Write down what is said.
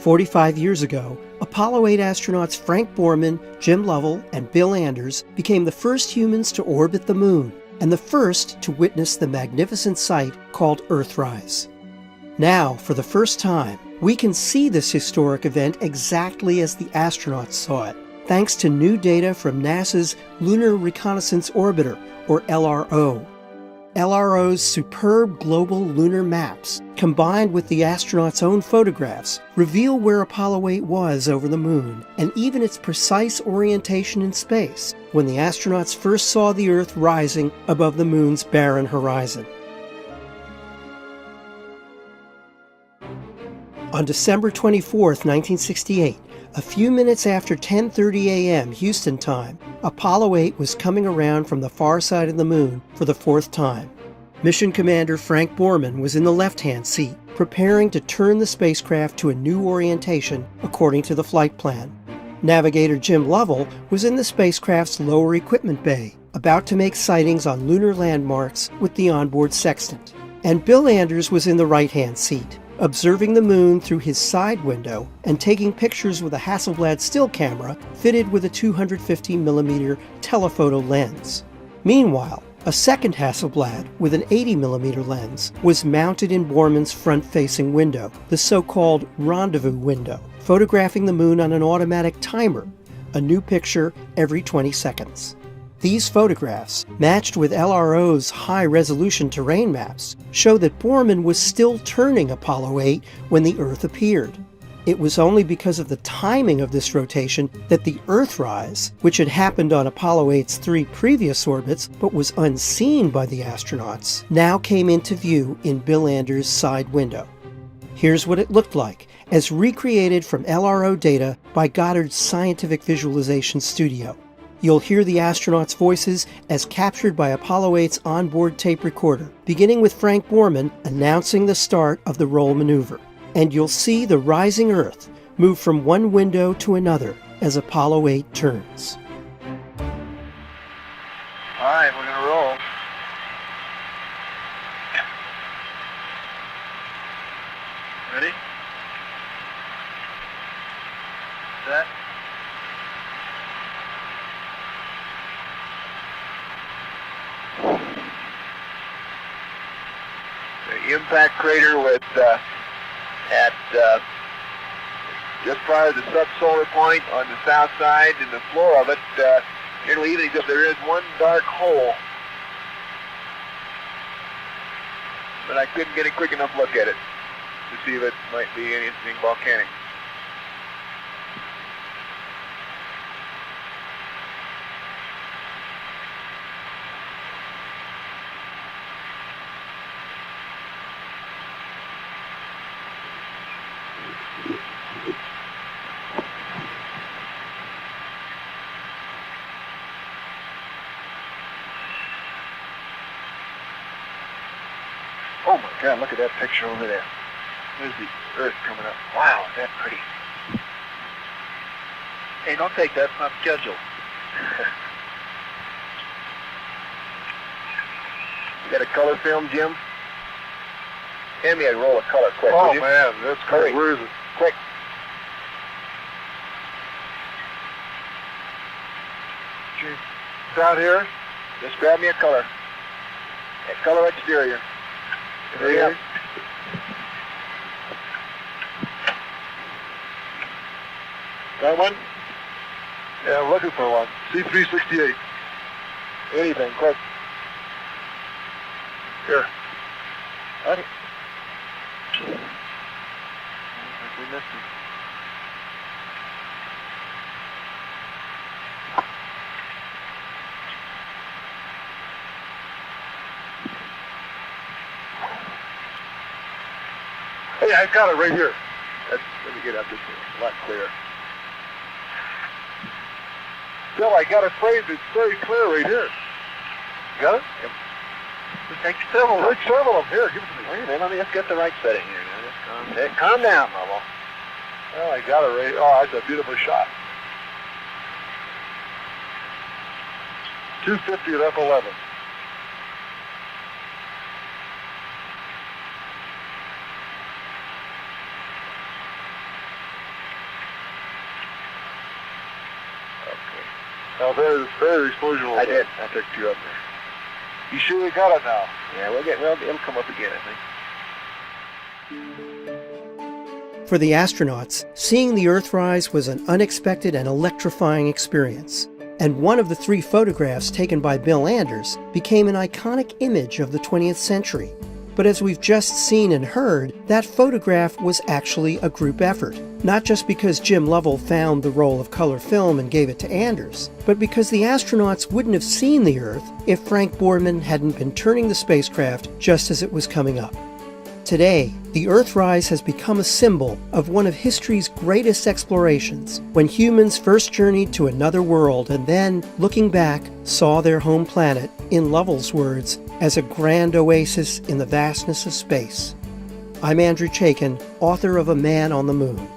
45 years ago, Apollo 8 astronauts Frank Borman, Jim Lovell, and Bill Anders became the first humans to orbit the moon and the first to witness the magnificent sight called Earthrise. Now, for the first time, we can see this historic event exactly as the astronauts saw it, thanks to new data from NASA's Lunar Reconnaissance Orbiter, or LRO. LRO's superb global lunar maps, combined with the astronauts' own photographs, reveal where Apollo 8 was over the moon, and even its precise orientation in space when the astronauts first saw the Earth rising above the moon's barren horizon. On December 24, 1968, a few minutes after 10:30 a.m. Houston time, Apollo 8 was coming around from the far side of the moon for the fourth time. Mission Commander Frank Borman was in the left-hand seat, preparing to turn the spacecraft to a new orientation according to the flight plan. Navigator Jim Lovell was in the spacecraft's lower equipment bay, about to make sightings on lunar landmarks with the onboard sextant. And Bill Anders was in the right-hand seat, observing the moon through his side window and taking pictures with a Hasselblad still camera fitted with a 250mm telephoto lens. Meanwhile, a second Hasselblad with an 80mm lens was mounted in Borman's front-facing window, the so-called rendezvous window, photographing the moon on an automatic timer, a new picture every 20 seconds. These photographs, matched with LRO's high-resolution terrain maps, show that Borman was still turning Apollo 8 when the Earth appeared. It was only because of the timing of this rotation that the Earthrise, which had happened on Apollo 8's 3 previous orbits but was unseen by the astronauts, now came into view in Bill Anders' side window. Here's what it looked like, as recreated from LRO data by Goddard's Scientific Visualization Studio. You'll hear the astronauts' voices as captured by Apollo 8's onboard tape recorder, beginning with Frank Borman announcing the start of the roll maneuver. And you'll see the rising Earth move from one window to another as Apollo 8 turns. All right, we're going to roll. Ready? Set. The impact crater with at just prior to the subsolar point on the south side, and the floor of it nearly even, except there is one dark hole, but I couldn't get a quick enough look at it to see if it might be anything volcanic. Oh my God, look at that picture over there. There's the Earth coming up. Wow, is that pretty. Hey, don't take that, it's not scheduled. You got a color film, Jim? Hand me a roll of color quick. Oh man, that's great. Where is it? Quick. Down here? Just grab me a color. A color exterior. Hurry up. Got one? Yeah, I'm looking for one. C368. Anything, quick. Here. Got it. We missed it. Hey, I got it right here. Let me get up this a lot clearer. Bill, I got a phrase that's very clear right here. Got it? Yep. Take several. Take several of them. Here, give it to me. Wait a minute, let me just get the right setting here now. Just calm down, Lovell. Well, I got it right. Oh, that's a beautiful shot. 250 at F11. Now there's explosion. I did. I took 2 up there. You sure they got it now? Yeah, it'll come up again, I think. For the astronauts, seeing the Earthrise was an unexpected and electrifying experience. And one of the 3 photographs taken by Bill Anders became an iconic image of the 20th century. But as we've just seen and heard, that photograph was actually a group effort. Not just because Jim Lovell found the roll of color film and gave it to Anders, but because the astronauts wouldn't have seen the Earth if Frank Borman hadn't been turning the spacecraft just as it was coming up. Today, the Earthrise has become a symbol of one of history's greatest explorations, when humans first journeyed to another world and then, looking back, saw their home planet, in Lovell's words, as a grand oasis in the vastness of space. I'm Andrew Chaikin, author of A Man on the Moon.